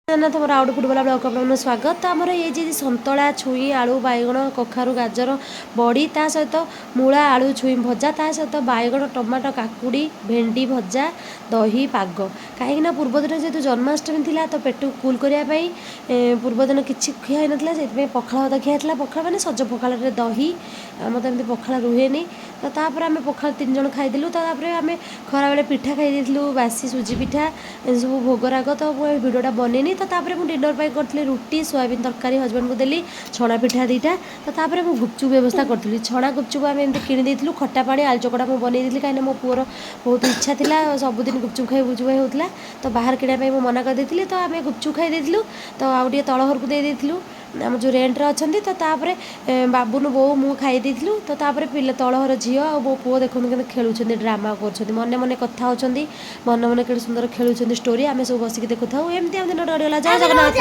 तुम out football blog आपन स्वागत। तो आमर ये जी संतला छुई आलू बैगण कखारू गाजर बड़ी ता सहित मूला आलू छुई भजा ता सहित बैगण टमाटो काकुड़ी भेंडी भजा दही पाग कहीं पूर्वदिन जेहतु जन्माष्टमी थी तो पेट कूल करने पूर्वदिन किसी खिया नाला से पखाल भात खिया पखाल मैंने सज पखाल दही मत एमती पखाल रुहेनी। तो तापर आम पखाल 3 जन खाईदेलु। तो आम खरा बेले पिठा खाई बासी सुजी पिठा सब भोगराग। तो भिडियोटा बनैनी। तो तापर मुझे डिनर पर करी रुटी सोयाबीन तरकारी हजबैंड को देली छणा पिठा दीटा। तो तापर मुझे गुपचुप व्यवस्था करी छणा गुपचुप आम एमती किणी खटा पानी आलू चकड़ा मुझे बनई कहीं मो पुअर बहुत इच्छा था सबुदिन गुपचुप खाई बुझुआ होता तो बाहर किणापी मुझे मना कर तो आम गुपचुप खाई तो आउ टे तल घर को देदेलु आम जो रेन्ट्रे अच्छा। तो तापर बाबुन बो मु खाई तो तापर पिले तल घर झी और मो पुओ देखते के खेलुं ड्रामा कर मन मन कथा होती मन मन के सुंदर खेलुं स्टोरी आम सब बसिक देखु था एमती आम दिन गला जय जगन्नाथ।